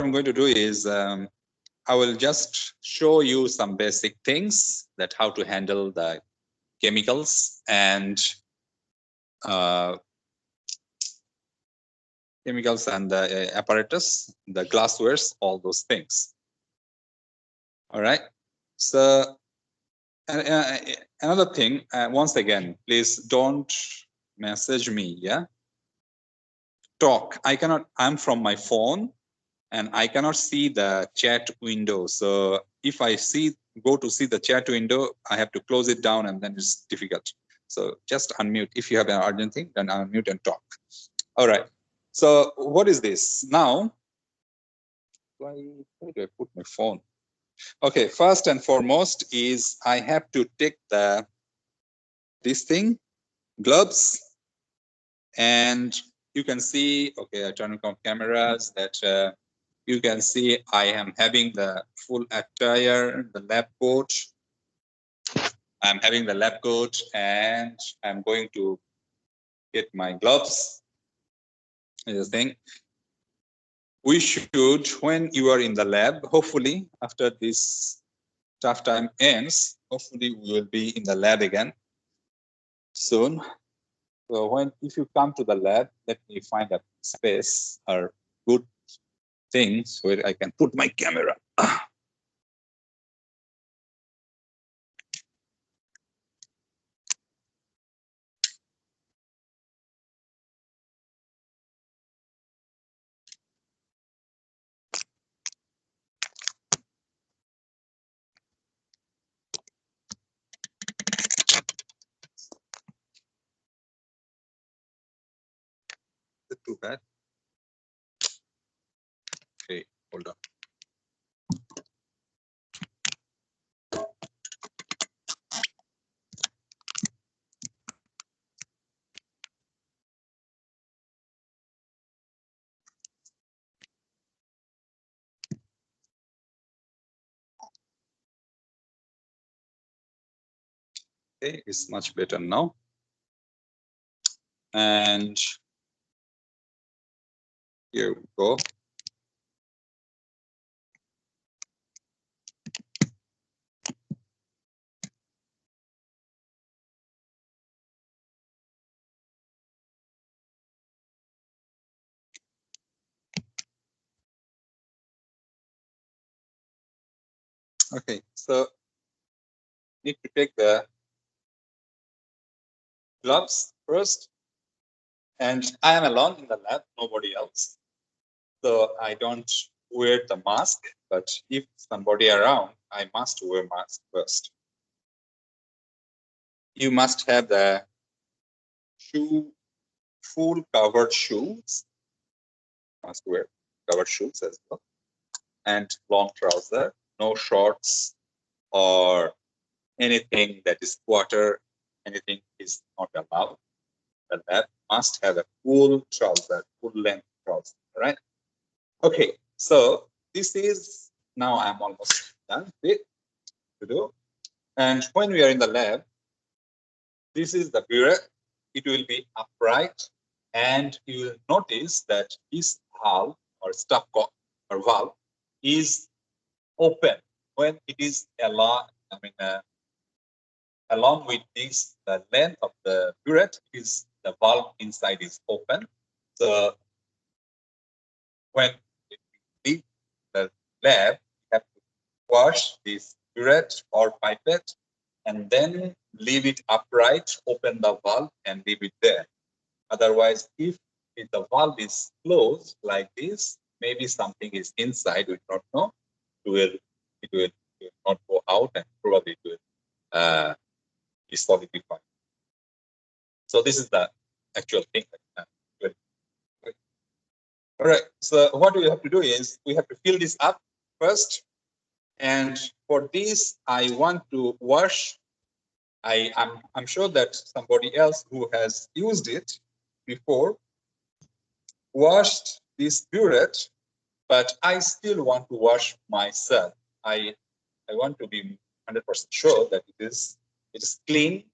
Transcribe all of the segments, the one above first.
I'm going to do is I will just show you some basic things that how to handle the chemicals and the apparatus, the glasswares, all those things. All right. So another thing, once again, please don't message me. Yeah. Talk. I'm from my phone and I cannot see the chat window. So if I go to see the chat window, I have to close it down and then it's difficult. So just unmute. If you have an urgent thing, then unmute and talk. All right. So what is this? Now, where do I put my phone? Okay, first and foremost is I have to take this thing, gloves, and you can see, okay, I turn on cameras that you can see I am having the full attire, the lab coat. I'm having the lab coat and I'm going to get my gloves. This thing. We should, when you are in the lab, hopefully after this tough time ends, hopefully we will be in the lab again soon. So if you come to the lab, let me find a space or good things where I can put my camera. Too bad. Okay, hold on. Okay, it's much better now. And here we go. Okay, so need to take the gloves first. And I am alone in the lab, nobody else. So I don't wear the mask, but if somebody around, I must wear mask first. You must have the full covered shoes. Must wear covered shoes as well. And long trouser, no shorts or anything that is quarter, anything is not allowed. The lab must have a full trouser, full length trouser, right? Okay, so this is, now I'm almost done with to do. And when we are in the lab, this is the burette. It will be upright, and you will notice that this valve or stopcock or valve is open when it is along. Along with this, the length of the burette is the valve inside is open. So when you leave the lab, you have to wash this burette or pipette and then leave it upright, open the valve and leave it there. Otherwise, if the valve is closed like this, maybe something is inside, we don't know, it will not go out and probably it will be solidified. So this is the actual thing. All right, so what we have to do is we have to fill this up first. And for this, I want to wash. I'm sure that somebody else who has used it before washed this burette, but I still want to wash myself. I want to be 100% sure that it is clean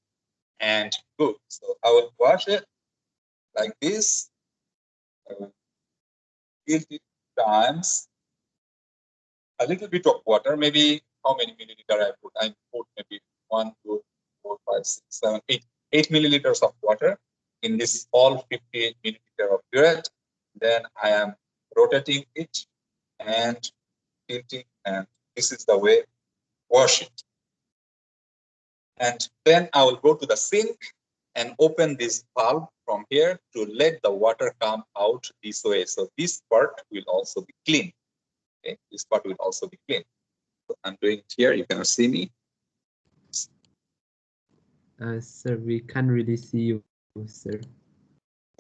and good. So I will wash it like this. I will fill it times a little bit of water, maybe how many milliliter I put? I put maybe 1, 2, 4, 5, 6, 7, 8, 8 milliliters of water in this all 58 milliliter of burette. Then I am rotating it and tilting, and this is the way wash it. And then I will go to the sink and open this valve from here to let the water come out this way. So this part will also be clean. Okay, this part will also be clean. So I'm doing it here. You cannot see me. Sir, we can't really see you, sir.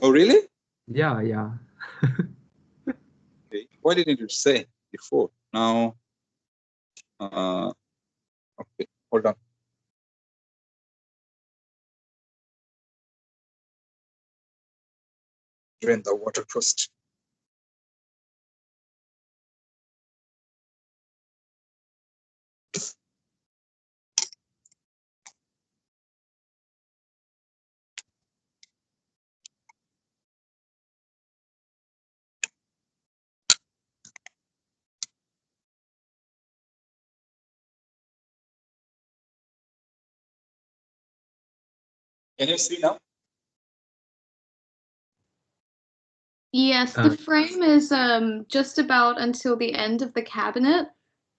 Oh, really? Yeah, yeah. Okay. Why didn't you say before? Now, okay, hold on. Drain the water first. Can you see now? Yes, the frame is just about until the end of the cabinet,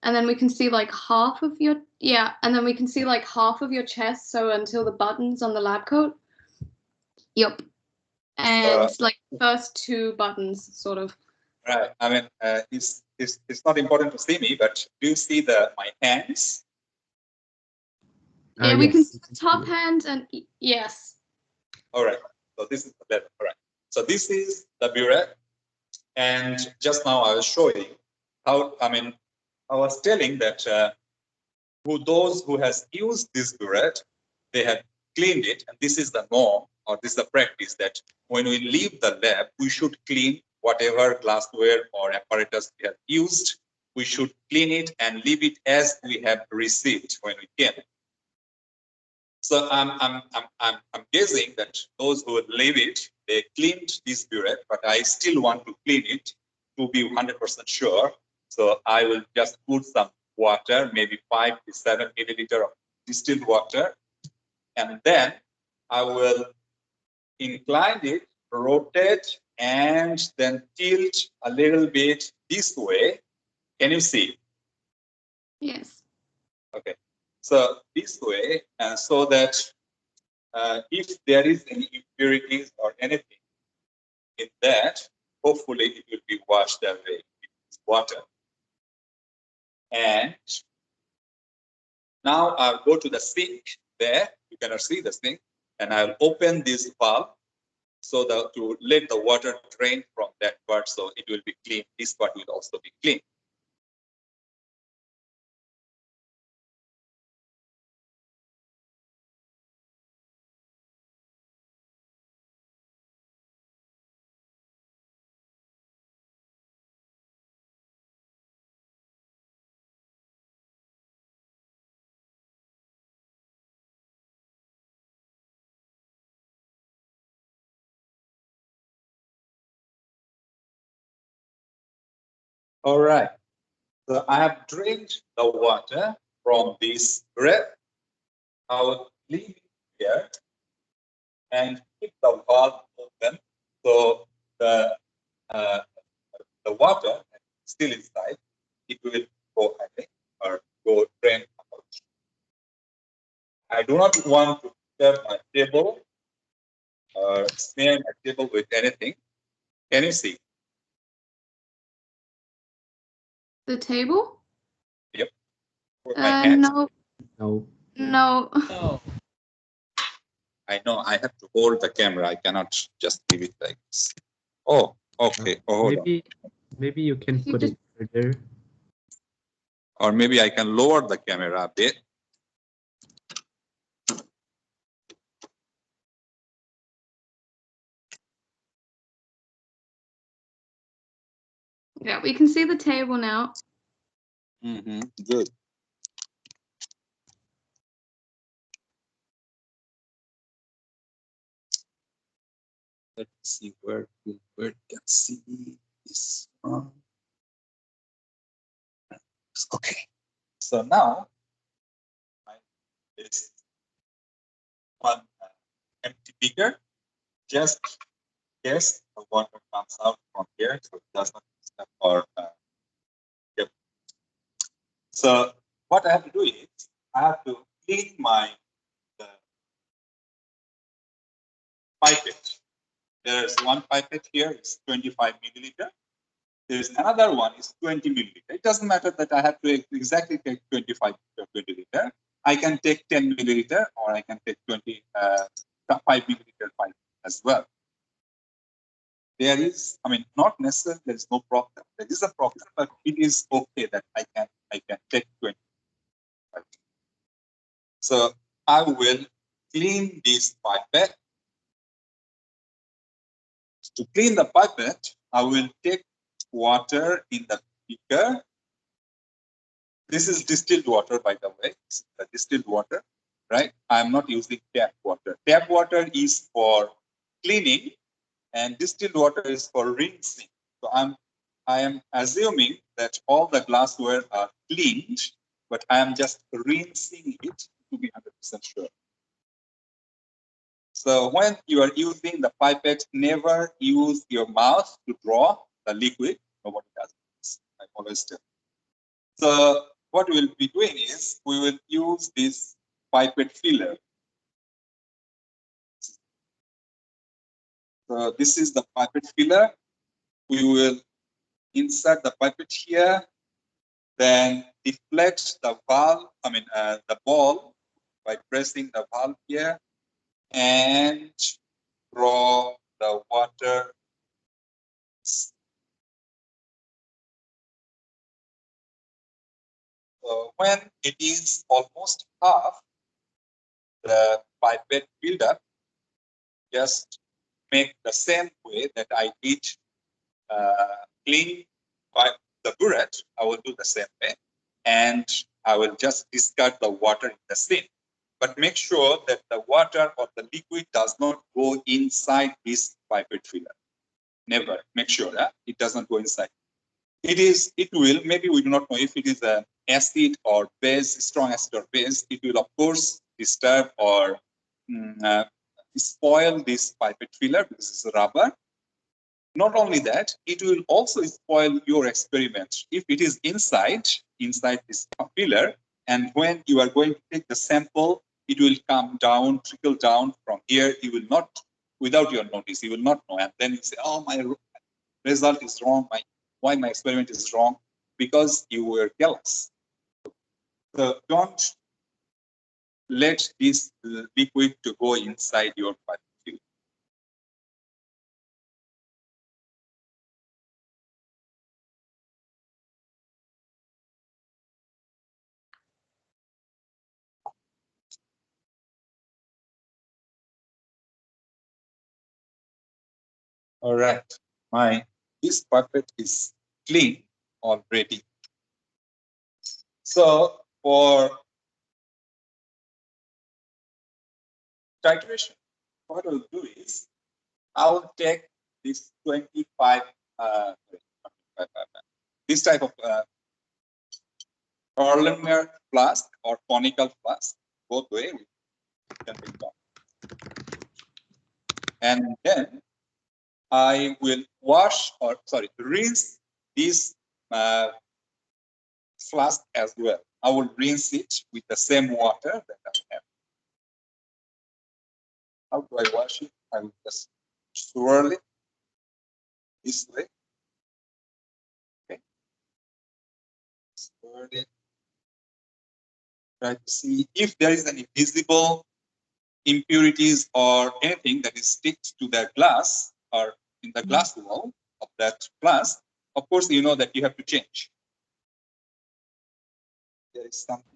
and then we can see like half of your and then we can see like half of your chest, so until the buttons on the lab coat. Yep. And like first 2 buttons, sort of. Right. I mean, it's not important to see me, but do you see my hands? Yeah, we can see the top hand and yes. All right. So this is the level. All right. So this is the burette, and just now I was showing how. I mean, I was telling that those who has used this burette, they have cleaned it, and this is the norm, or this is the practice, that when we leave the lab, we should clean whatever glassware or apparatus we have used. We should clean it and leave it as we have received when we came. So I'm guessing that those who leave it, they cleaned this burette, but I still want to clean it to be 100% sure. So I will just put some water, maybe 5 to 7 milliliter of distilled water, and then I will incline it, rotate, and then tilt a little bit this way. Can you see? Yes. Okay. So this way, and so that if there is any impurities or anything in that, hopefully it will be washed away with water. And now I'll go to the sink there. You cannot see the sink. And I'll open this valve so that to let the water drain from that part, so it will be clean. This part will also be clean. All right. So I have drained the water from this burette. I will leave it here and keep the valve open, so the water still inside, it will go away or go drain out. I do not want to disturb my table or smear my table with anything. Can you see? The table? Yep. With my hands. No. No. No. No. I know I have to hold the camera. I cannot just leave it like this. Oh, okay. Oh, maybe you can put it further. Or maybe I can lower the camera a bit. Yeah, we can see the table now. Good. Let's see where you can see this one. Okay. So now this one empty beaker, just yes, the water comes out from here, so it does not step or yep. So what I have to do is I have to clean my pipette. There's one pipette here, it's 25 milliliter. There's another one, is 20 milliliter. It doesn't matter that I have to exactly take 25 or 20 liter. I can take 10 milliliter or I can take 5 milliliter pipe as well. There is, I mean, not necessarily there is no problem. There is a problem, but it is okay that I can take 20. So I will clean this pipette. To clean the pipette, I will take water in the beaker. This is distilled water, by the way. It's distilled water, right? I'm not using tap water. Tap water is for cleaning, and distilled water is for rinsing. So I am assuming that all the glassware are cleaned, but I am just rinsing it to be 100% sure. So when you are using the pipette, never use your mouth to draw the liquid. Nobody does this. I always tell. So what we'll be doing is we will use this pipette filler. So this is the pipette filler. We will insert the pipette here, then deflect the valve, the ball by pressing the valve here and draw the water. So when it is almost half, the pipette filled up, just make the same way that I did clean the burette. I will do the same way, and I will just discard the water in the sink. But make sure that the water or the liquid does not go inside this pipette filler. Never. Make sure that it does not go inside. It will, maybe we do not know if it is an acid or base, strong acid or base. It will, of course, disturb or spoil this pipette filler because it's rubber. Not only that, it will also spoil your experiment. If it is inside this filler, and when you are going to take the sample, it will come down, trickle down from here. You will not, without your notice, you will not know. And then you say, oh, my result is wrong. Why my experiment is wrong? Because you were careless. So don't let this liquid to go inside your pipe filler. All right, this pipette is clean already. So for titration, what I'll do is I'll take this 25, this type of Erlenmeyer flask or conical flask, both way we can take down. And then I will rinse this flask as well. I will rinse it with the same water that I have. How do I wash it? I will just swirl it this way. Okay. Swirl it. Try to see if there is any visible impurities or anything that is sticks to the glass or in the glass wall of that flask. Of course, you know that you have to change. There is something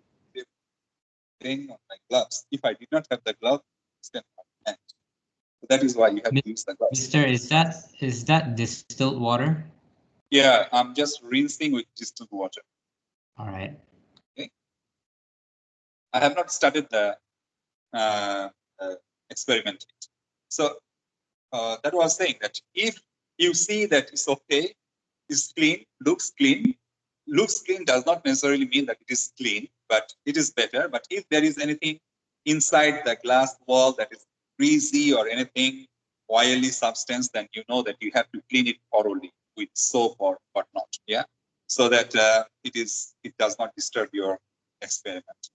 on my gloves. If I did not have the glove, it's going to my hand. So that is why you have to use the gloves. Mister, is that distilled water? Yeah, I'm just rinsing with distilled water. All right. Okay. I have not started the experiment. So that was saying that if you see that it's okay, it's clean, looks clean, looks clean does not necessarily mean that it is clean, but it is better. But if there is anything inside the glass wall that is greasy or anything oily substance, then you know that you have to clean it thoroughly with soap or whatnot, yeah, so that it does not disturb your experiment.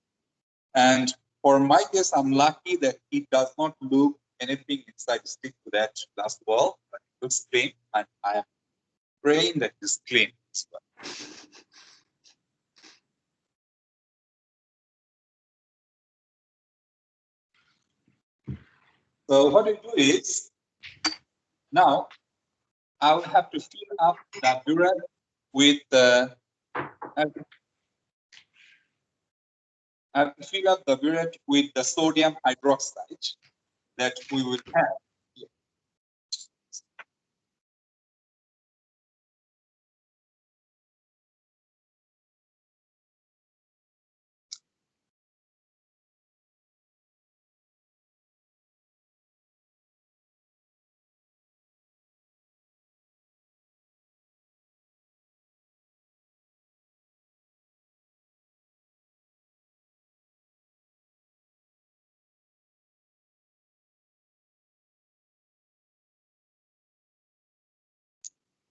And for my case, I'm lucky that it does not look anything inside stick to that glass wall, but it looks clean, and I am praying that it is clean as well. So what I do is, now I will have to fill up the burette with the sodium hydroxide that we will have here.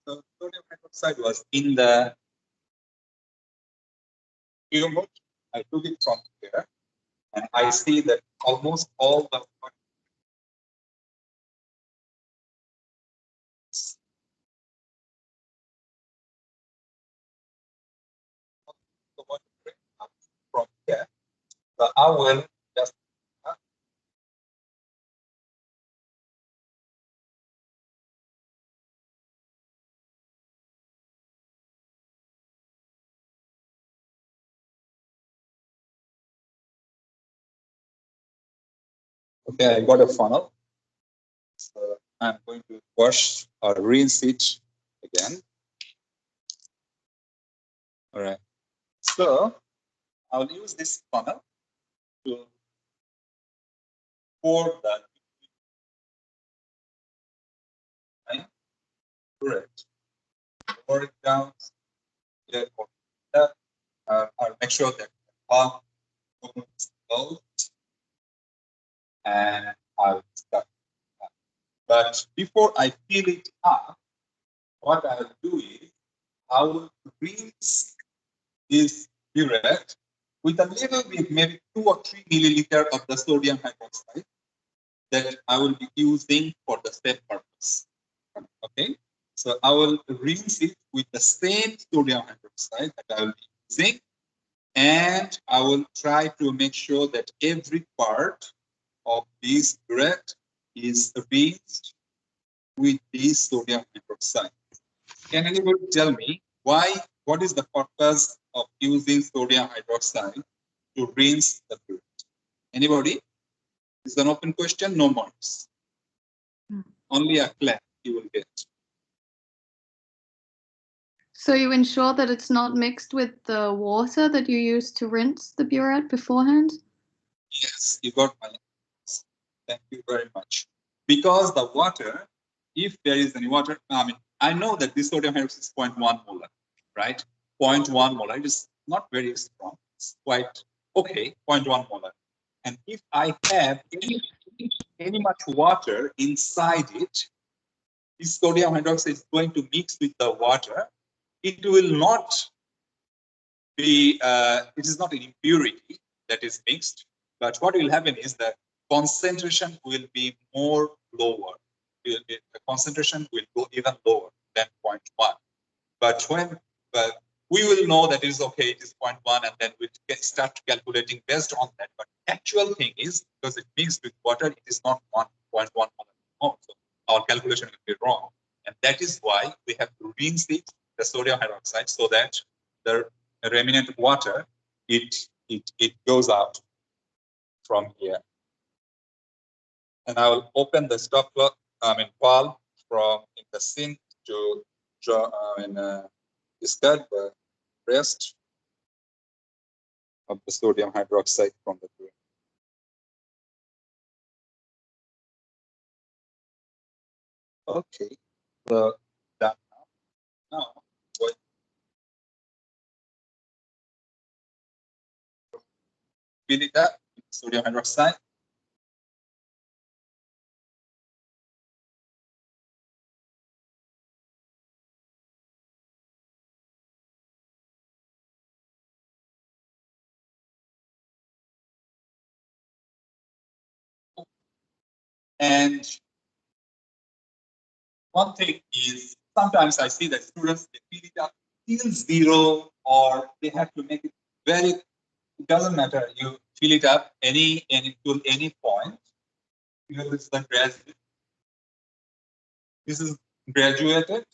So sodium hydroxide was in the humor. I took it from here, and I see that almost all the from here. So I will just okay, I got a funnel. So I'm going to wash or rinse it again. All right. So I'll use this funnel to pour the right. Correct. Pour it down. Here, I'll make sure that the pump opens out, and I'll start. But before I fill it up, what I'll do is I will rinse this burette with a little bit, maybe 2 or 3 milliliter of the sodium hydroxide that I will be using for the same purpose. Okay, so I will rinse it with the same sodium hydroxide that I will be using, and I will try to make sure that every part of this burette is rinsed with this sodium hydroxide. Can anybody tell me what is the purpose of using sodium hydroxide to rinse the burette? Anybody? It's an open question, no marks. Only a clap you will get. So you ensure that it's not mixed with the water that you use to rinse the burette beforehand? Yes, you got my answer. Thank you very much. Because the water, if there is any water, I know that this sodium hydroxide is 0.1 molar, right? 0.1 molar. It is not very strong. It's quite okay, 0.1 molar. And if I have any much water inside it, this sodium hydroxide is going to mix with the water. It will not be, it is not an impurity that is mixed, but what will happen is that concentration will be more lower. The concentration will go even lower than 0.1. But when we will know that it is okay, it is 0.1, and then we start calculating based on that. But actual thing is, because it mixed with water, it is not 1.1 more. So our calculation will be wrong. And that is why we have to rinse it, the sodium hydroxide, so that the remnant water, it goes out from here. And I will open the valve from in the sink to draw discard the rest of the sodium hydroxide from the burette. Okay, so done now. Now fill it up with sodium hydroxide. And one thing is, sometimes I see that students, they fill it up till 0, or they have to make it very, it doesn't matter. You fill it up any to any point. Here is the graduate. This is graduated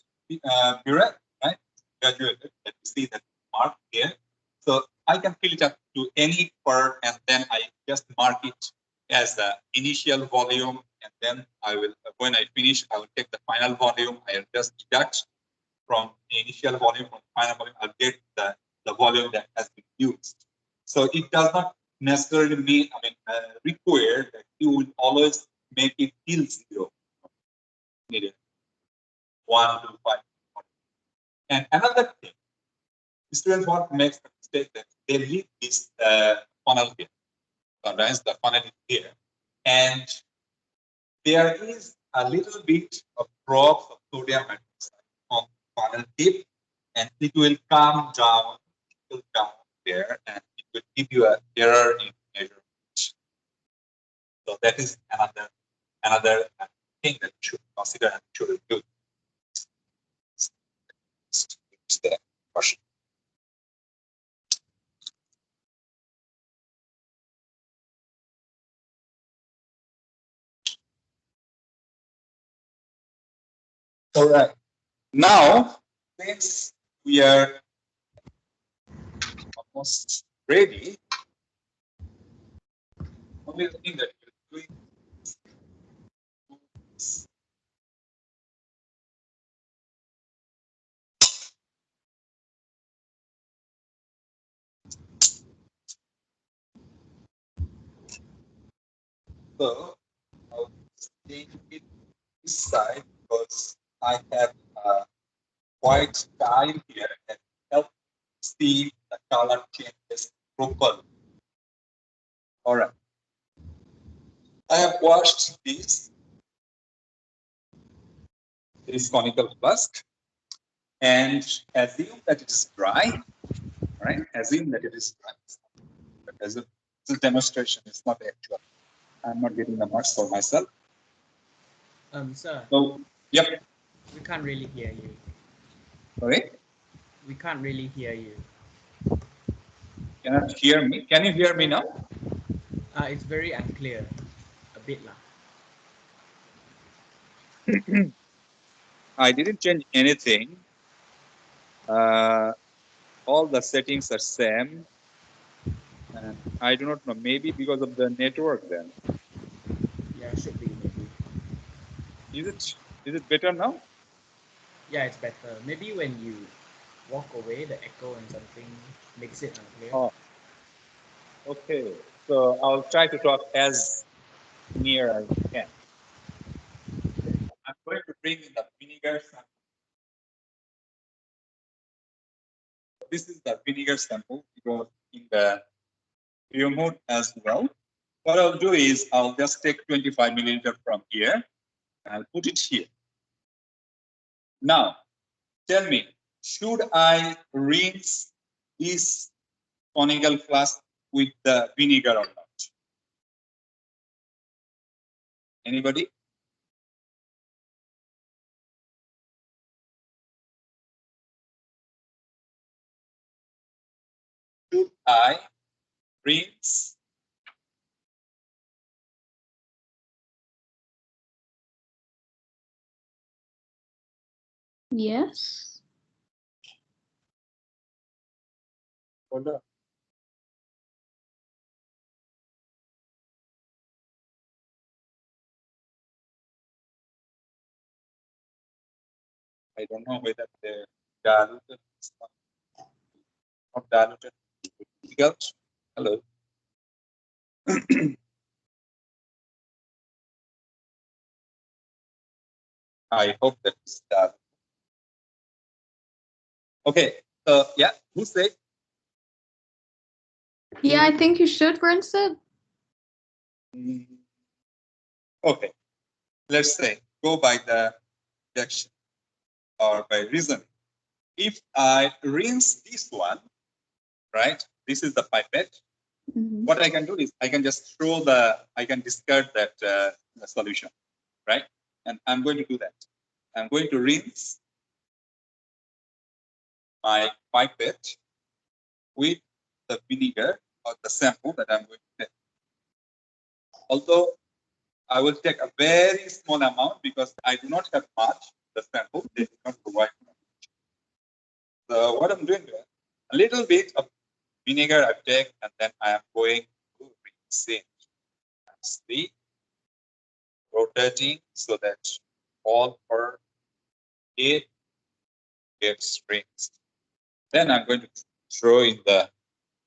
burette, right? Graduated. Let me see that mark here. So I can fill it up to any part, and then I just mark it as the initial volume, and then I will, when I finish, I will take the final volume. I'll just deduct from the initial volume, from final volume, I'll get the volume that has been used. So it does not necessarily mean, require that you will always make it till 0. Needed 1 to 5. And another thing, students want to make the mistake that they leave this funnel here. Sometimes the funnel is here, and there is a little bit of drops of sodium hydroxide on the funnel tip, and it will come down, there, and it will give you an error in measurement. So that is another thing that you should consider and should do. The question. All right. Now, since we are almost ready, only thing that we're doing is so I'll take it this side because I have a white tile here that helps see the color changes properly. All right. I have washed this conical flask and assume that it is dry. Right? Assume that it is dry. But as a demonstration, it's not actual. I'm not getting the marks for myself. Sir. So, yep. We can't really hear you. Sorry? We can't really hear you. Cannot hear me? Can you hear me now? It's very unclear. A bit lah. I didn't change anything. All the settings are same. And I do not know. Maybe because of the network then. Yeah, should be maybe. Is it better now? Yeah, it's better. Maybe when you walk away, the echo and something makes it unclear. Oh. Okay. So I'll try to talk as near as I can. I'm going to bring in the vinegar sample. This is the vinegar sample. It was in the remote as well. What I'll do is I'll just take 25 milliliter from here and I'll put it here. Now, tell me, should I rinse this conical flask with the vinegar or not? Anybody? Should I rinse? Yes. Hold on. I don't know whether the diluted is not diluted. Hello. I hope that is done. Okay. Yeah. Who said? Yeah, I think you should rinse it. Okay, let's say go by the deduction or by reason. If I rinse this one, right? This is the pipette. Mhm. What I can do is I can just throw I can discard that the solution, right? And I'm going to do that. I'm going to rinse my pipette with the vinegar or the sample that I'm going to take. Although I will take a very small amount because I do not have much, the sample, they do not provide much. So what I'm doing there, a little bit of vinegar I take, and then I am going to rinse it. See, rotating so that all per it gets rinsed. Then I'm going to throw in the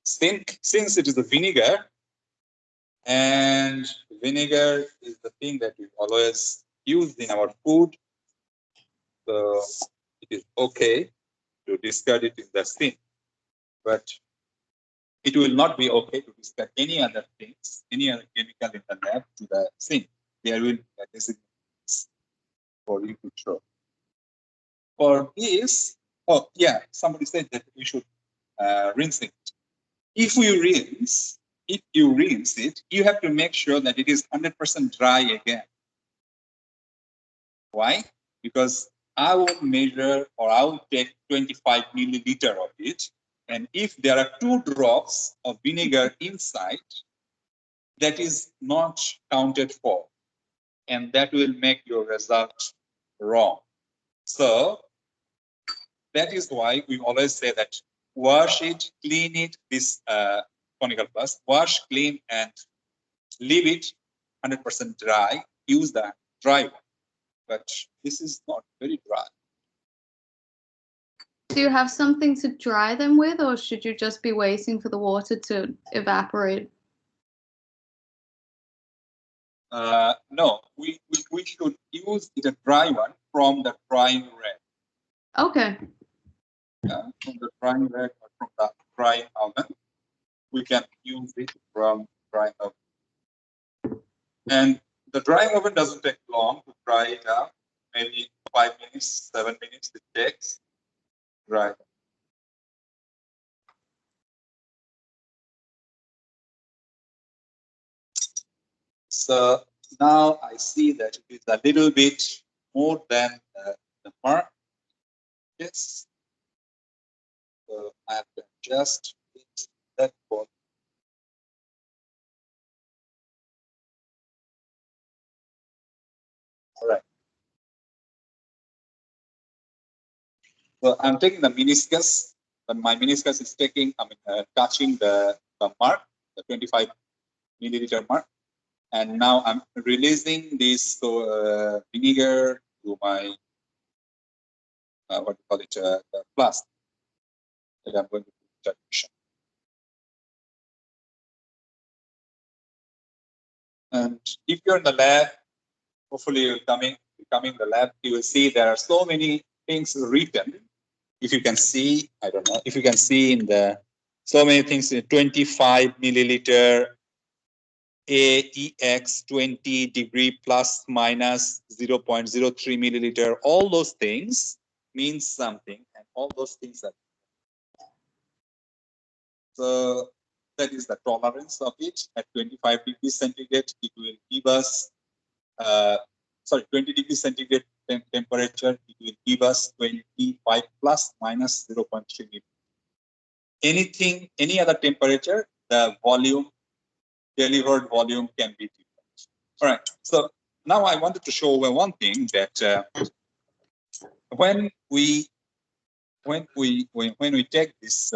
sink. Since it is the vinegar, and vinegar is the thing that we always use in our food, so it is okay to discard it in the sink. But it will not be okay to discard any other things, any other chemical in the lab to the sink. There will be a designated for you to throw. For this, oh yeah, somebody said that we should rinse it. If you rinse it, you have to make sure that it is 100% dry again. Why? Because I will measure, or I will take 25 milliliter of it, and if there are 2 drops of vinegar inside, that is not counted for, and that will make your result wrong. So that is why we always say that wash it, clean it, this Conical Plus, wash, clean, and leave it 100% dry. Use the dry one, but this is not very dry. Do you have something to dry them with, or should you just be waiting for the water to evaporate? No, we should use the dry one from the drying rack. Okay. From the drying rack or from the drying oven, we can use it from drying oven. And the drying oven doesn't take long to dry it up. Maybe 5 minutes, 7 minutes it takes. Dry. So now I see that it is a little bit more than the mark. Yes. So I have to adjust that for. All right. So I'm taking the meniscus, but my meniscus is touching the mark, the 25 milliliter mark. And now I'm releasing this vinegar to my, what do you call it, the flask that I'm going to put dilution. And if you're in the lab, hopefully you're coming in the lab, you will see there are so many things written. If you can see, I don't know, if you can see in the, so many things, 25 milliliter, AEX 20 degree plus minus 0.03 milliliter, all those things means something, and all those things are. So that is the tolerance of it. At 25 degrees centigrade, it will give us, 20 degrees centigrade temperature, it will give us 25 plus minus 0.3 milliliter. Anything, any other temperature, the volume, delivered volume can be different. All right. So now I wanted to show one thing that when we take this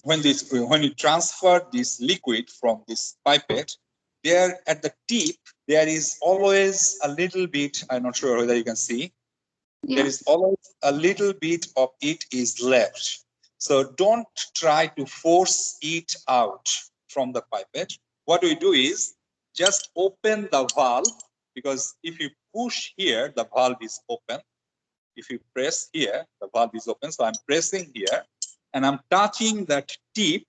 when we transfer this liquid from this pipette, there at the tip there is always a little bit. I'm not sure whether you can see. Yeah. There is always a little bit of it is left. So don't try to force it out from the pipette. What we do is just open the valve, because if you push here, the valve is open. If you press here, the valve is open. So I'm pressing here and I'm touching that tip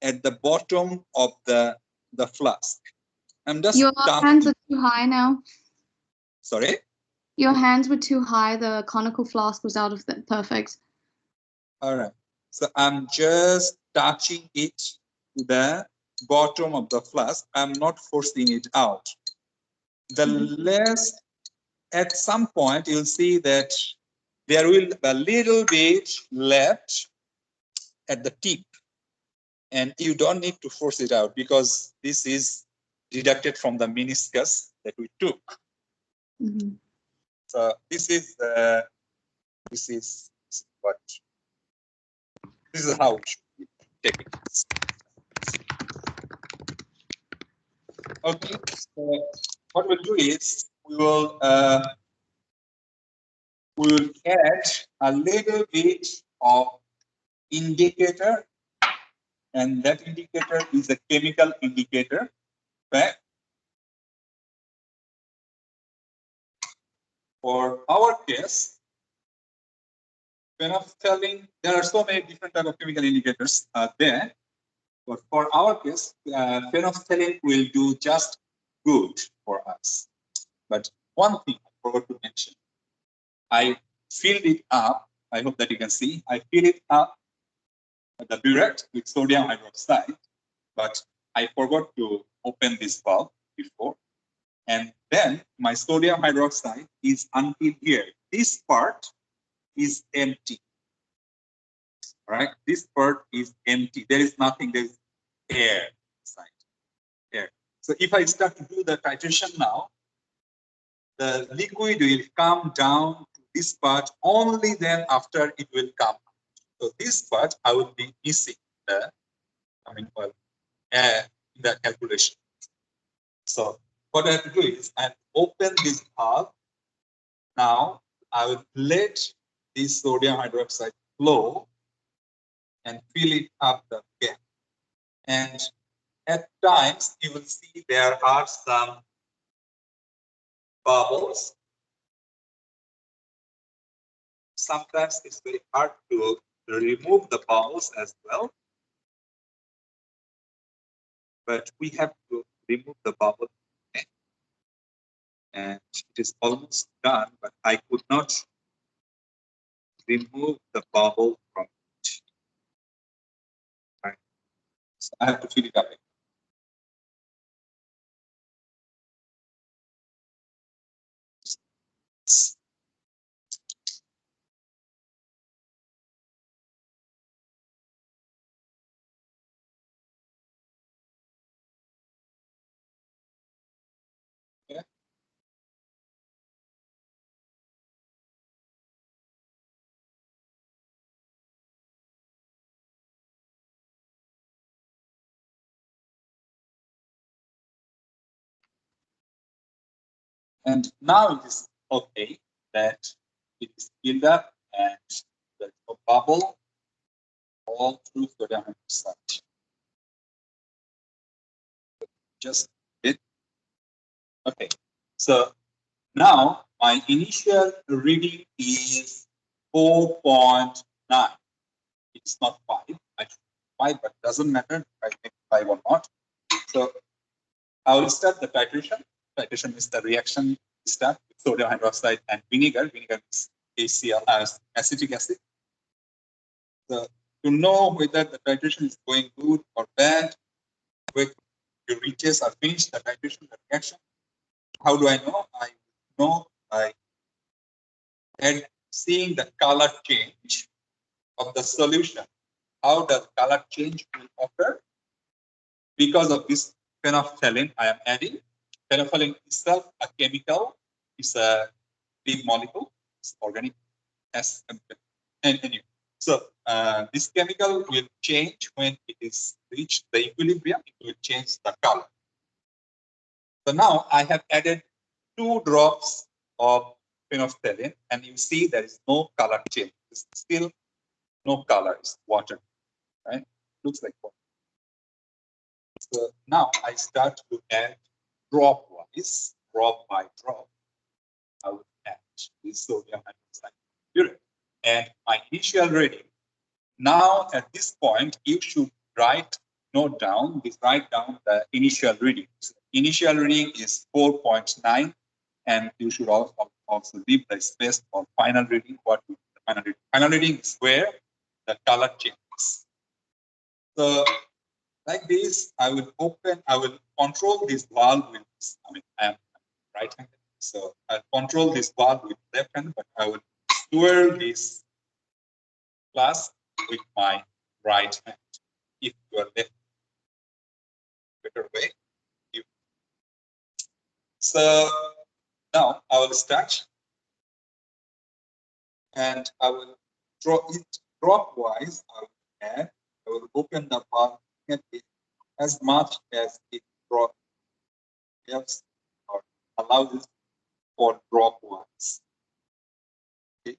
at the bottom of the flask. I'm just Your hands are too high now. sorry. Your hands were too high. The conical flask was out of the perfect. All right. So I'm just touching it to the bottom of the flask. I'm not forcing it out. The less, at some point, you'll see that there will be a little bit left at the tip. And you don't need to force it out because this is deducted from the meniscus that we took. Mm-hmm. So this is what this is how we should take it. Okay. So what we'll do is we will add a little bit of indicator, and that indicator is a chemical indicator. Okay. For our case, phenolphthalein, there are so many different type of chemical indicators there, but for our case, phenolphthalein will do just good for us. But one thing I forgot to mention, I filled it up. I hope that you can see. I filled it up at the burette with sodium hydroxide, but I forgot to open this valve before. And then my sodium hydroxide is until here. This part is empty. Right? This part is empty. There is nothing. There is air inside. Air. So if I start to do the titration now, the liquid will come down to this part only then after it will come. So this part I will be missing the air in the calculation. So what I have to do is I open this valve. Now I will let this sodium hydroxide flow and fill it up the gap. And at times you will see there are some bubbles. Sometimes it's very hard to remove the bubbles as well. But we have to remove the bubble. And it is almost done, but I could not remove the bubble from it. Right. So I have to fill it up. Okay. And now it is okay that it is filled up and there's no bubble all through sodium hydroxide. Just it. Okay. So now my initial reading is 4.9. It's not 5. I should 5, but doesn't matter if I make 5 or not. So I will start the titration. Titration is the reaction start with sodium hydroxide and vinegar. Vinegar is ACl as acetic acid. So to know whether the titration is going good or bad, when your reaches are finished, the titration, the reaction. How do I know? I know by seeing the color change of the solution. How does color change will occur? Because of this phenolphthalein I am adding. Phenolphthalein itself a chemical, is a big molecule, it's organic as anyway. So this chemical will change when it is reached the equilibrium, it will change the color. So now I have added 2 drops of phenolphthalein and you see there is no color change. It's still no color, it's water, right? Looks like water. So now I start to add drop-wise, drop by drop. I will add this sodium hydroxide and my initial reading. Now at this point, you should write note down, please write down the initial reading. So initial reading is 4.9, and you should also leave the space for final reading. What is the final reading? Final reading is where the color changes. So like this, I will control this valve with, I am right-handed. So I'll control this valve with left hand, but I will swirl this plus with my right hand. If you are left, better way. So now I will start, and I will draw it dropwise. I will open the valve as much as it drops or allows it for dropwise. Okay.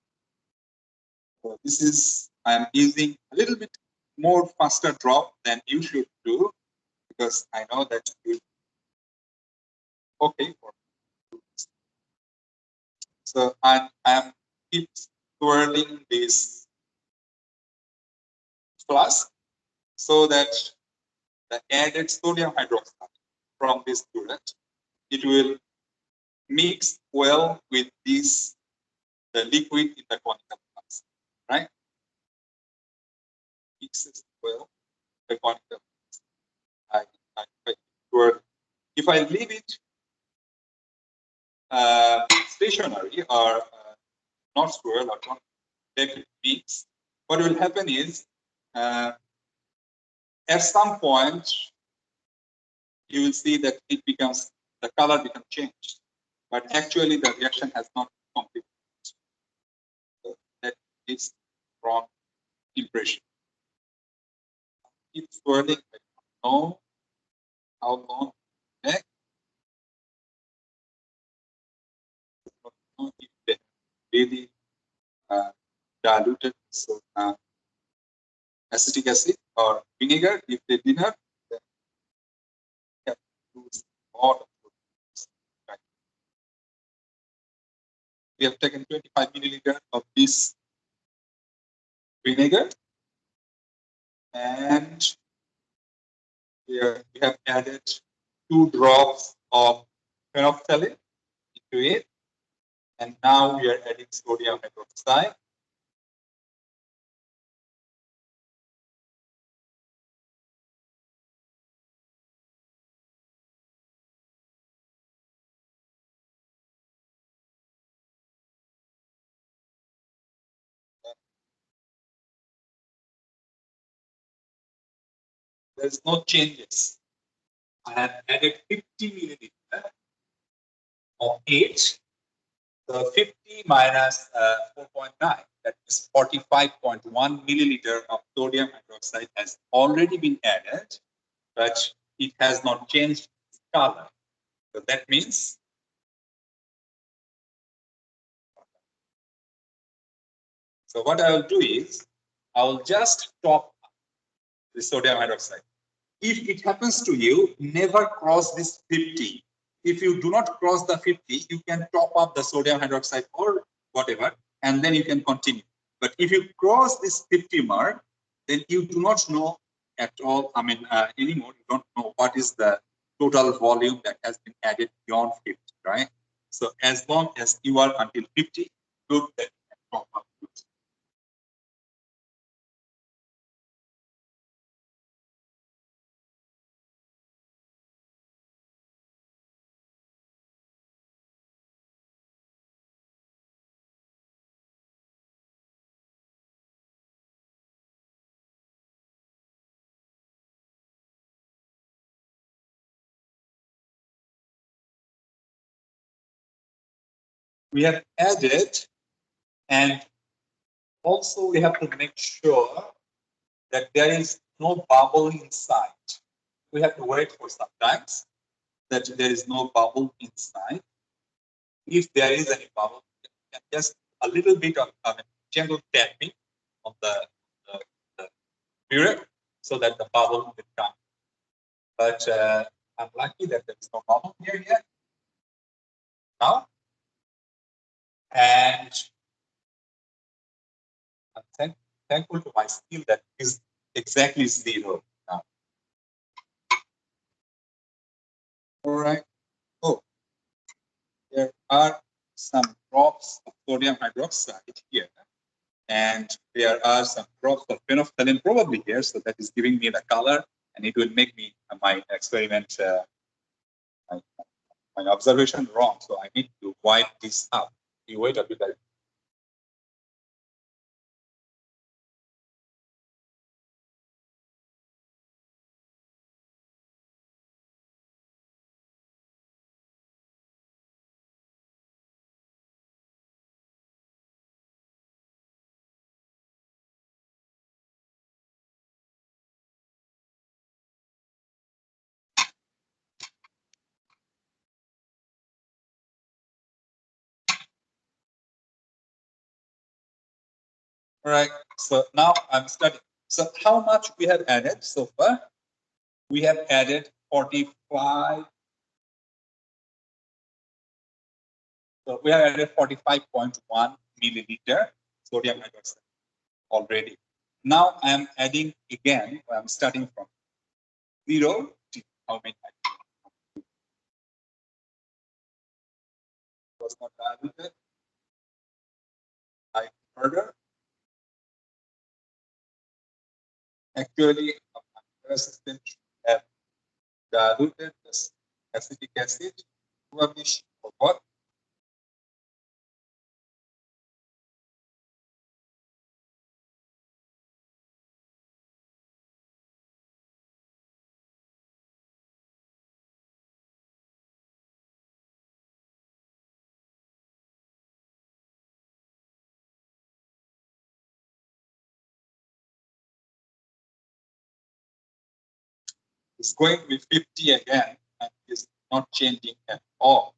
So this is, I'm using a little bit more faster drop than you should do, because I know that you okay for this. So I am keep swirling this flask so that the added sodium hydroxide from this current, it will mix well with this, the liquid in the conical flask, right? Mixes well the conical flask. If I leave it stationary or not swirl or not let it mix, what will happen is at some point you will see that it becomes, the color becomes changed, but actually the reaction has not completed. So that is wrong impression. Keep swirling. I don't know how long it takes. I don't know if they really diluted so acetic acid or vinegar. If they did not, then we have to use more of those. Right. We have taken 25 milliliters of this vinegar, and here we have added 2 drops of phenolphthalein into it, and now we are adding sodium hydroxide. There's no changes. I have added 50 milliliters of H. So 50 minus 4.9, that is 45.1 milliliter of sodium hydroxide has already been added, but it has not changed its color. So that means so what I will do is I will just top the sodium hydroxide. If it happens to you, never cross this 50. If you do not cross the 50, you can top up the sodium hydroxide or whatever, and then you can continue. But if you cross this 50 mark, then you do not know at all, anymore, you don't know what is the total volume that has been added beyond 50, right? So as long as you are until 50, good, that you can top up. We have added, and also we have to make sure that there is no bubble inside. We have to wait for some time that there is no bubble inside. If there is any bubble, just a little bit of gentle tapping on the mirror so that the bubble will come. But I'm lucky that there is no bubble here yet. Now, and I'm thankful to my skill that is exactly 0 now. All right. Oh, there are some drops of sodium hydroxide here, and there are some drops of phenolphthalein probably here. So that is giving me the color, and it will make me my experiment, my observation wrong. So I need to wipe this up. You wait a bit. All right, so now I'm studying. So how much we have added so far? We have added 45. So we have added 45.1 milliliter sodium hydroxide already. Now I'm adding again, I'm starting from 0 to how many was not diluted. I further. Actually, a resistant should have diluted this acetic acid. Probably she forgot. It's going to be 50 again, and it's not changing at all.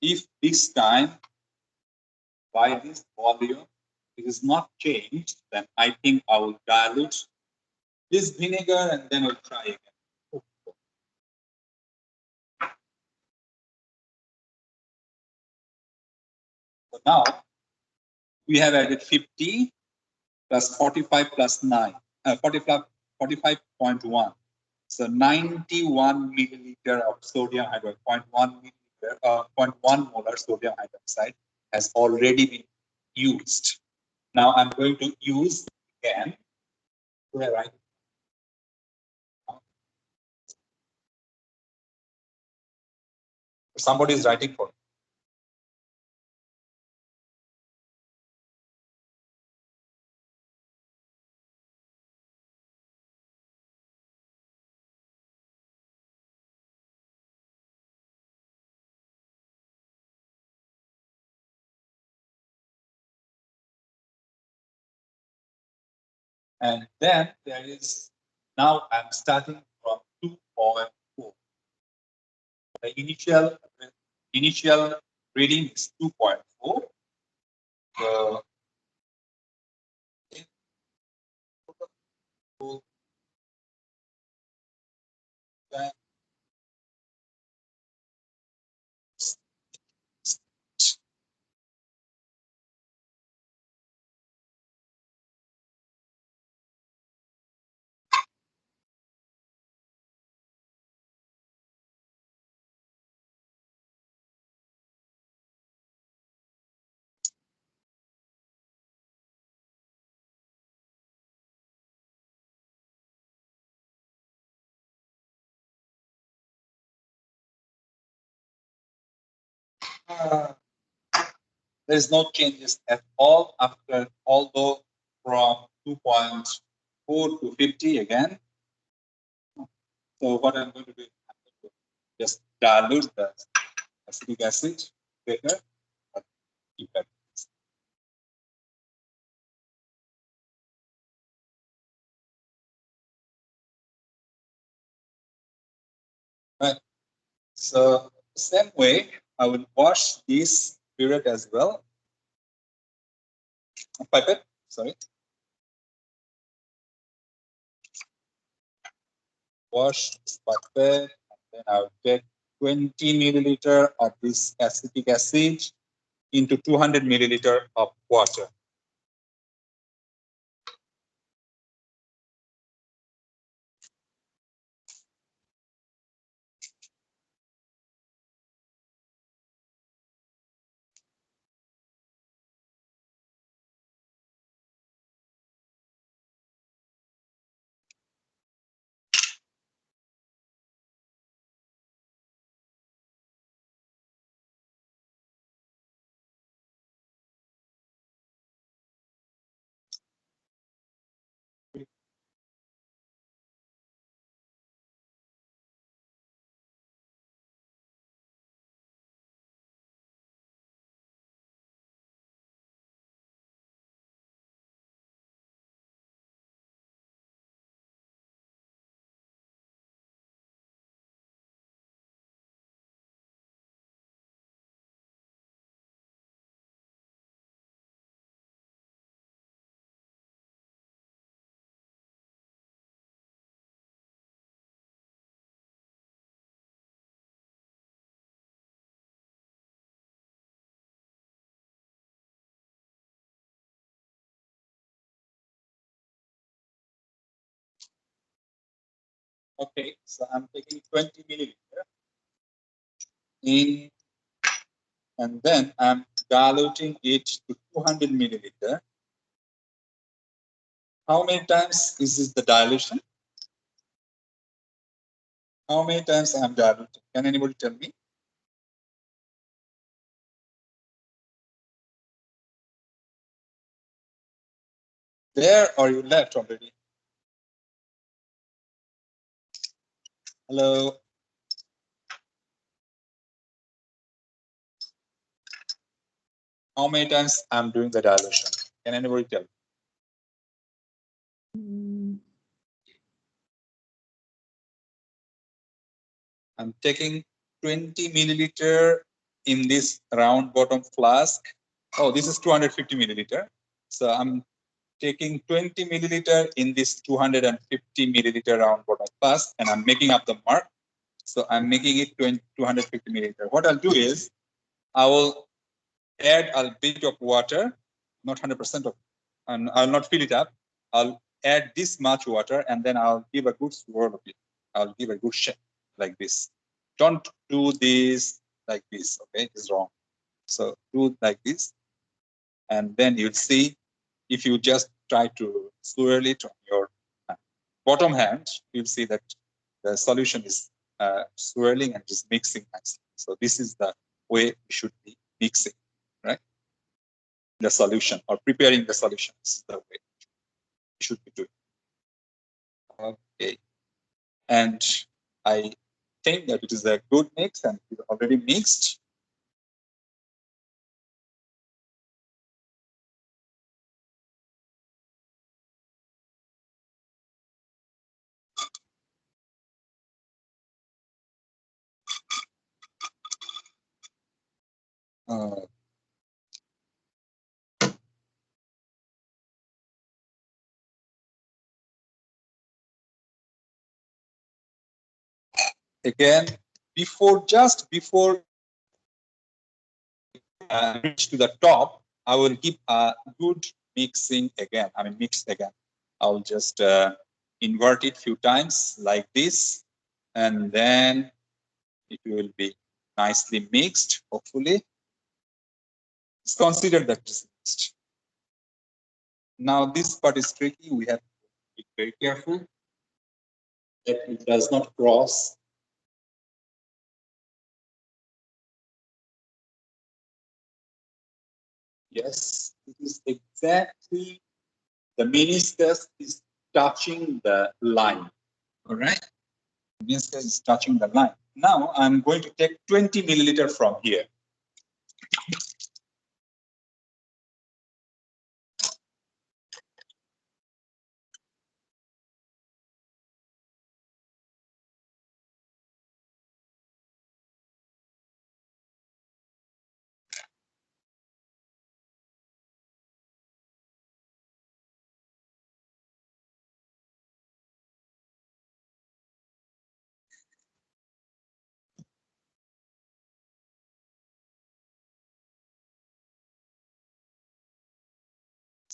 If this time by this volume it is not changed, then I think I will dilute this vinegar and then we'll try again. So now we have added 50 plus 45 plus 9, 45.1. So 91 milliliter of sodium hydroxide, 0.1 milliliter, 0.1 molar sodium hydroxide has already been used. Now I'm going to use again. Right. Somebody is writing for me. And then there is, now I'm starting from 2.4. The initial reading is 2.4. The there is no changes at all after, although from 2.4 to 50 again. So what I'm going to do is I'm going to just dilute the acetic acid better. Keep that. Right. So same way, I will wash this pipette as well. Pipette, sorry. wash this bucket, and then I'll take 20 milliliter of this acetic acid into 200 milliliter of water. Okay, so I'm taking 20 milliliter in, and then I'm diluting it to 200 milliliter. How many times is this the dilution? How many times I'm diluting? Can anybody tell me? There, or you left already? Hello. How many times I'm doing the dilution? Can anybody tell me? I'm taking 20 milliliter in this round bottom flask. Oh, this is 250 milliliter. So I'm taking 20 milliliter in this 250 milliliter round bottom flask, and I'm making up the mark. So I'm making it 250 milliliter. What I'll do is I will add a bit of water, not 100% of, and I'll not fill it up. I'll add this much water, and then I'll give a good swirl of it. I'll give a good shape like this. Don't do this like this, okay? It's wrong. So do like this, and then you'll see if you just try to swirl it on your bottom hand, you'll see that the solution is swirling and just mixing nicely. So this is the way we should be mixing, right? The solution or preparing the solution. This is the way we should be doing. Okay. And I think that it is a good mix and it's already mixed. Again, just before reach to the top, I will give a good mixing again. I mean, mix again. I'll just invert it few times like this, and then it will be nicely mixed, hopefully. It's considered that it's mixed. Now this part is tricky. We have to be very careful that it does not cross. Yes, it is exactly, the meniscus is touching the line. All right. The meniscus is touching the line. Now I'm going to take 20 milliliter from here.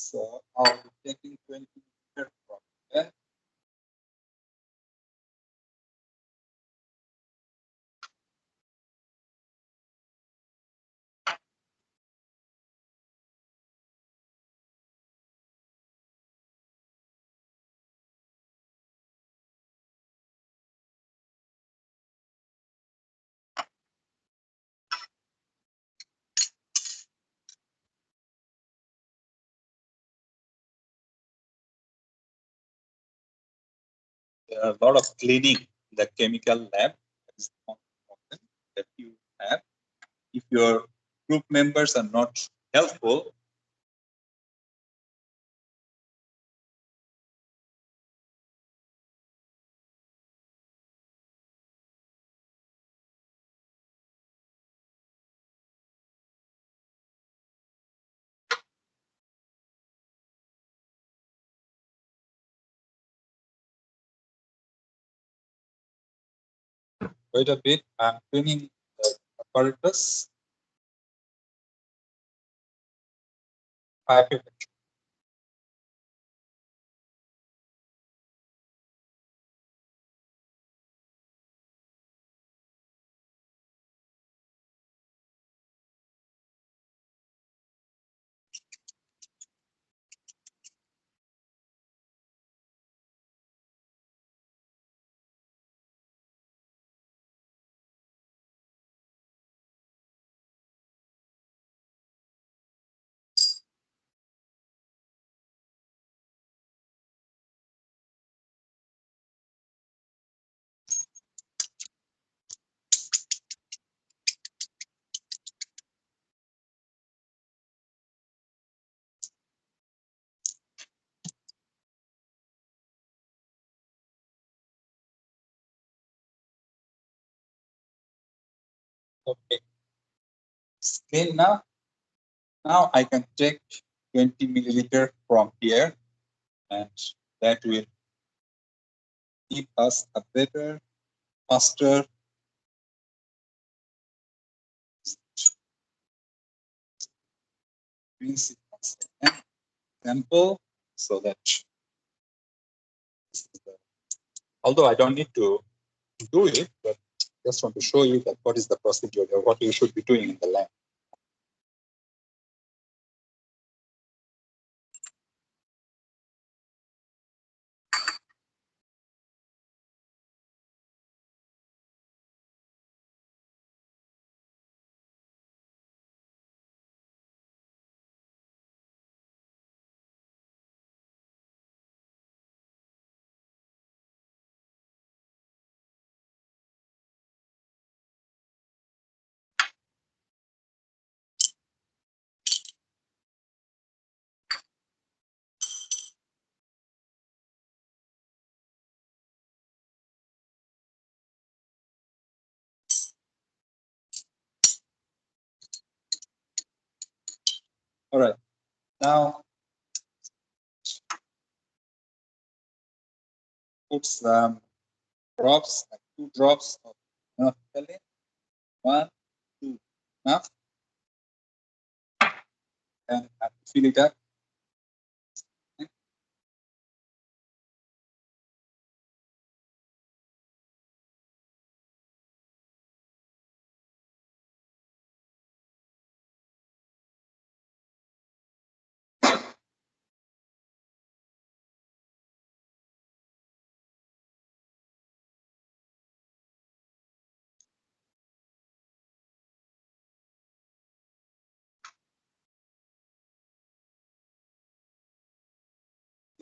So I'll be taking 20 milliliter from there. There are a lot of cleaning in the chemical lab. That is one problem that you have. If your group members are not helpful, wait a bit, I'm cleaning the apparatus. Okay, it's clean now. Now I can take 20 milliliter from here, and that will give us a better, faster sample, so that although I don't need to do it, but just want to show you that what is the procedure or what you should be doing in the lab. All right, now put some drops, like 2 drops of naphthalene. 1, 2, enough. And I have to fill it up.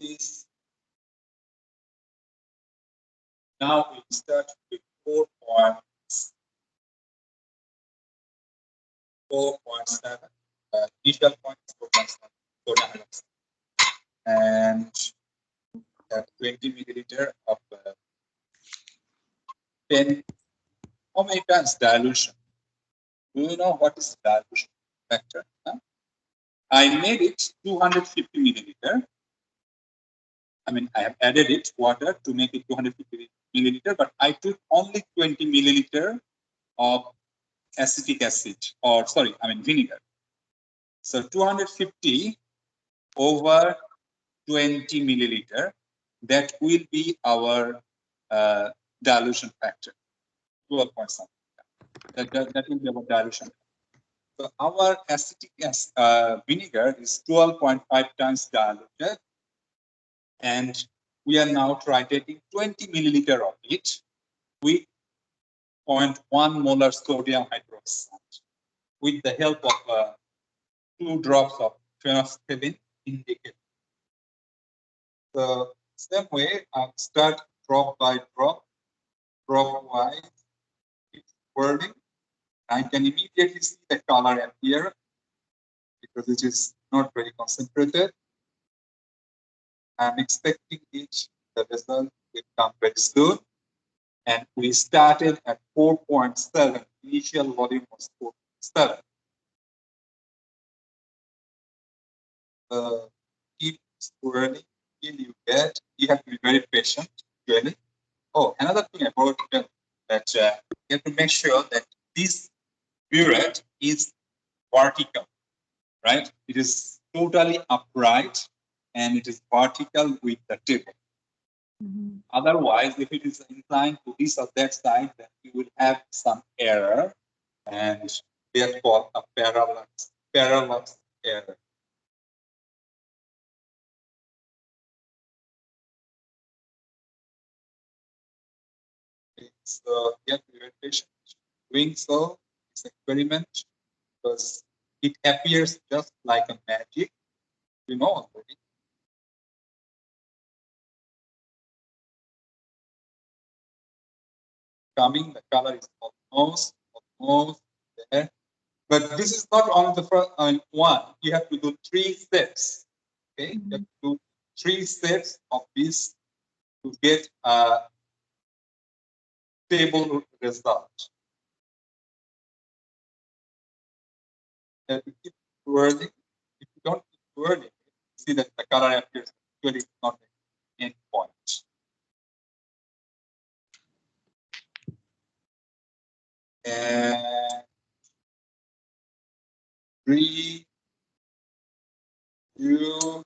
This now we start with 4.7. Initial point is 4.7, and 20 milliliter of 10. How many times dilution? Do you know what is dilution factor? I made it 250 milliliter. I mean, I have added it water to make it 250 milliliter, but I took only 20 milliliter of acetic acid, or sorry, I mean vinegar. So 250 over 20 milliliter, that will be our dilution factor, 12 point something. That will be our dilution. So our acetic vinegar is 12.5 times diluted, and we are now titrating 20 milliliter of it with 0.1 molar sodium hydroxide with the help of 2 drops of phenolphthalein indicator. The same way, I'll start drop by drop, wise. It's whirling. I can immediately see the color appear because it is not very concentrated. I'm expecting the result will come very soon. And we started at 4.7. Initial volume was 4.7. Keep swirling till you get. You have to be very patient, really. Oh, another thing I forgot to tell that you have to make sure that this burette is vertical, right? It is totally upright and it is vertical with the table. Otherwise, if it is inclined to this or that side, then you will have some error, and therefore a parallax error. So you have to be patient doing so. It's an experiment because it appears just like a magic, you know already. Coming, the color is almost there. But this is not on the first one. You have to do 3 steps. Okay, you have to do 3 steps of this to get a stable result. You have to keep swirling. If you don't keep swirling, see that the color appears actually not an end point. And 3, 2,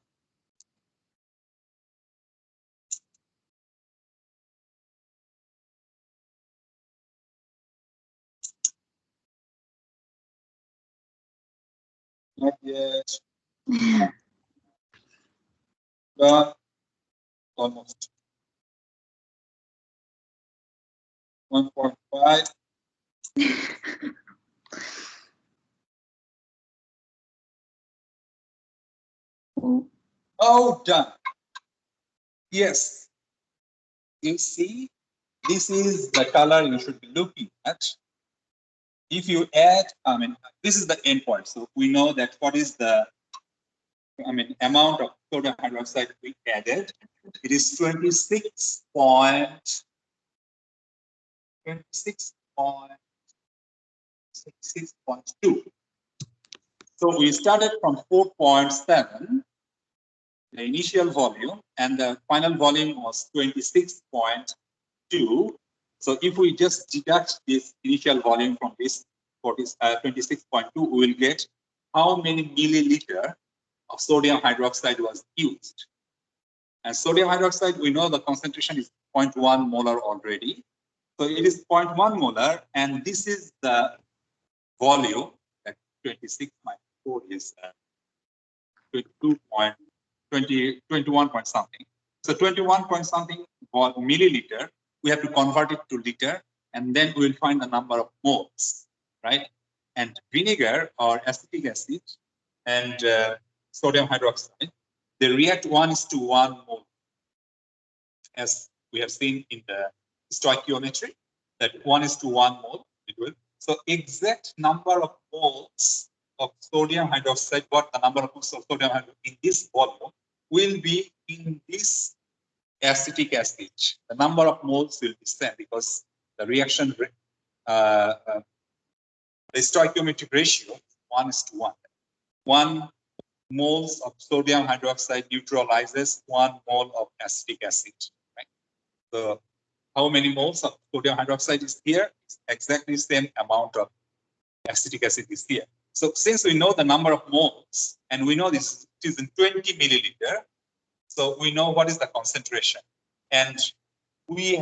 not yet. Done. Almost. 1.5. Oh, done. Yes. You see, this is the color you should be looking at. If you add, this is the endpoint. So we know that what is the, amount of sodium hydroxide we added. It is 26.2. So we started from 4.7, the initial volume, and the final volume was 26.2. So if we just deduct this initial volume from this 26.2, we will get how many milliliter of sodium hydroxide was used. And sodium hydroxide, we know the concentration is 0.1 molar already. So it is 0.1 molar, and this is the volume that 26 minus 4 is 21 point something. So 21 point something milliliter, we have to convert it to liter, and then we will find the number of moles, right? And vinegar or acetic acid and sodium hydroxide, they react 1:1 mole, as we have seen in the stoichiometry, that 1:1 mole it will. So exact number of moles of sodium hydroxide, what the number of moles of sodium hydroxide in this volume will be in this acetic acid. The number of moles will be same because the reaction, the stoichiometric ratio is 1:1. 1 moles of sodium hydroxide neutralizes 1 mole of acetic acid. Right? So how many moles of sodium hydroxide is here? It's exactly the same amount of acetic acid is here. So since we know the number of moles and we know this is in 20 milliliter. So we know what is the concentration. And we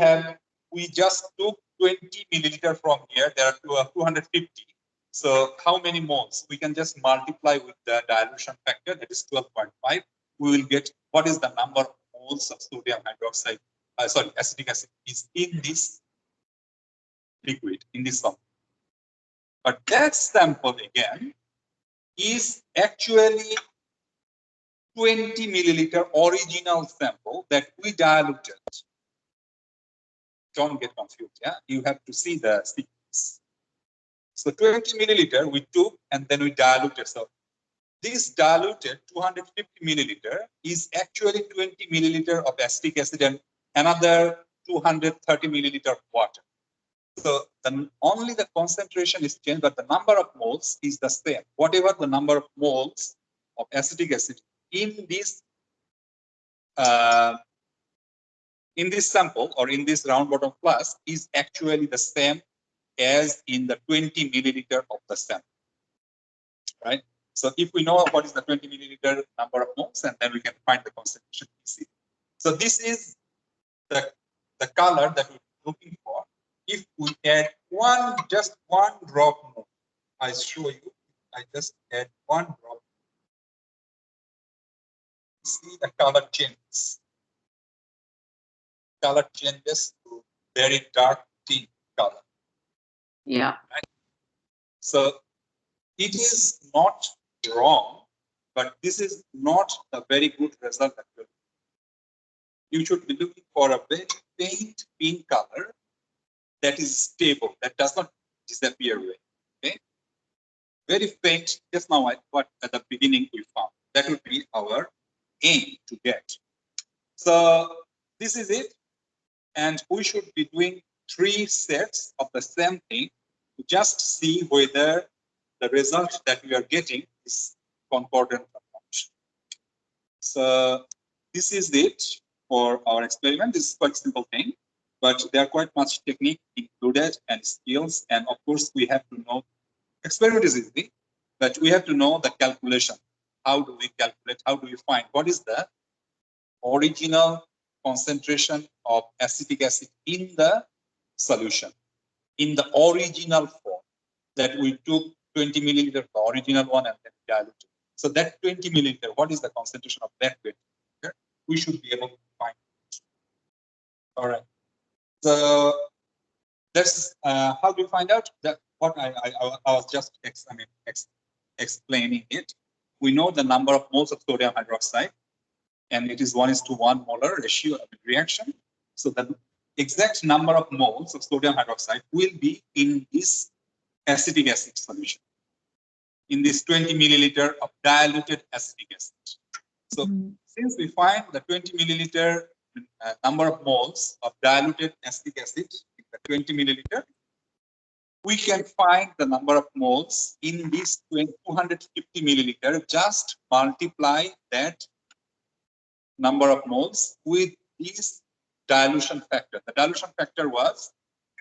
just took 20 milliliter from here. There are 250. So how many moles? We can just multiply with the dilution factor, that is 12.5. We will get what is the number of moles of sodium hydroxide, acetic acid is in this liquid, in this sample. But that sample again is actually 20 milliliter original sample that we diluted. Don't get confused. Yeah, you have to see the sequence. So 20 milliliter we took and then we diluted. So this diluted 250 milliliter is actually 20 milliliter of acetic acid and another 230 milliliter of water. So only the concentration is changed, but the number of moles is the same. Whatever the number of moles of acetic acid in this sample or in this round bottom flask is actually the same as in the 20 milliliter of the sample, right? So if we know what is the 20 milliliter number of moles, and then we can find the concentration easily. So this is the color that we're looking for. If we add just one drop more, I show you, I just add one drop. See the color changes. Color changes to very dark tea color. Yeah. Right? So it is not wrong, but this is not a very good result actually. You should be looking for a very faint pink color that is stable, that does not disappear away. Okay, very faint. Just now, what at the beginning we found. That would be our aim to get. So this is it, and we should be doing 3 sets of the same thing to just see whether the result that we are getting is concordant or not. So this is it for our experiment. This is quite simple thing, but there are quite much technique included and skills, and of course we have to know. Experiment is easy, but we have to know the calculation. How do we calculate? How do we find what is the original concentration of acetic acid in the solution, in the original form that we took 20 milliliter, the original one, and then diluted. So that 20 milliliter, what is the concentration of that 20 milliliter? We should be able to find it. All right. So that's how do you find out that what I was just explaining it. We know the number of moles of sodium hydroxide, and it is 1:1 molar ratio of the reaction. So the exact number of moles of sodium hydroxide will be in this acetic acid solution, in this 20 milliliter of diluted acetic acid. So since we find the 20 milliliter number of moles of diluted acetic acid in the 20 milliliter, we can find the number of moles in this 250 milliliter. Just multiply that number of moles with this dilution factor. The dilution factor was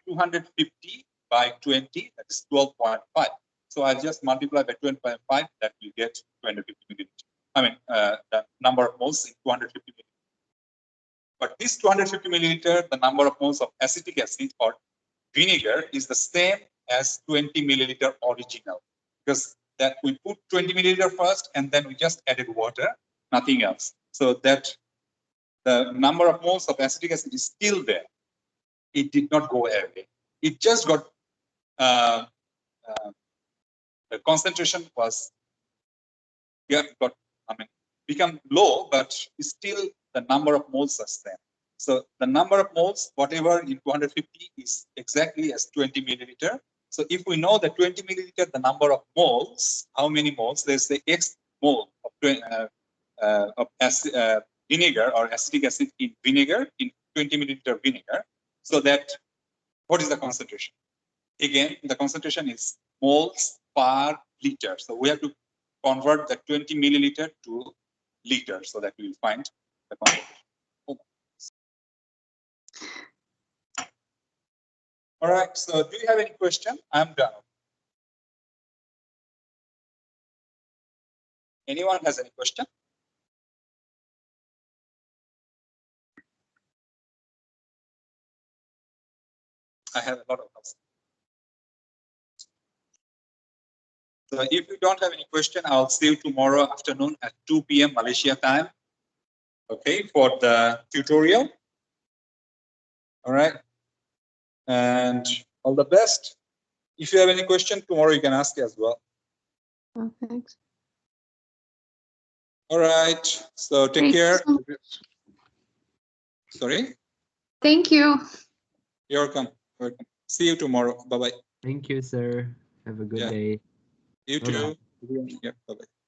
250 by 20, that is 12.5. So I'll just multiply by 12.5, that will get 250 milliliter. I mean, the number of moles in 250 milliliter. But this 250 milliliter, the number of moles of acetic acid or vinegar is the same as 20 milliliter original, because that we put 20 milliliter first and then we just added water, nothing else. So that the number of moles of acetic acid is still there. It did not go away. It just got the concentration was become low, but still the number of moles are same. So the number of moles, whatever in 250 is exactly as 20 milliliter. So if we know that 20 milliliter, the number of moles, how many moles? Let's say X mole of vinegar or acetic acid in vinegar, in 20 milliliter vinegar. So that, what is the concentration? Again, the concentration is moles per liter. So we have to convert the 20 milliliter to liter so that we will find the concentration. All right, so do you have any question? I'm done. Anyone has any question? I have a lot of houses. So if you don't have any question, I'll see you tomorrow afternoon at 2 p.m. Malaysia time. Okay, for the tutorial. All right. And all the best. If you have any question tomorrow, you can ask as well. Oh, thanks. All right. So take Thank you care. so much. Sorry. Thank you. You're welcome. Welcome. See you tomorrow. Bye bye. Thank you, sir. Have a good Yeah. day. You Bye-bye. too. Yeah. Bye bye.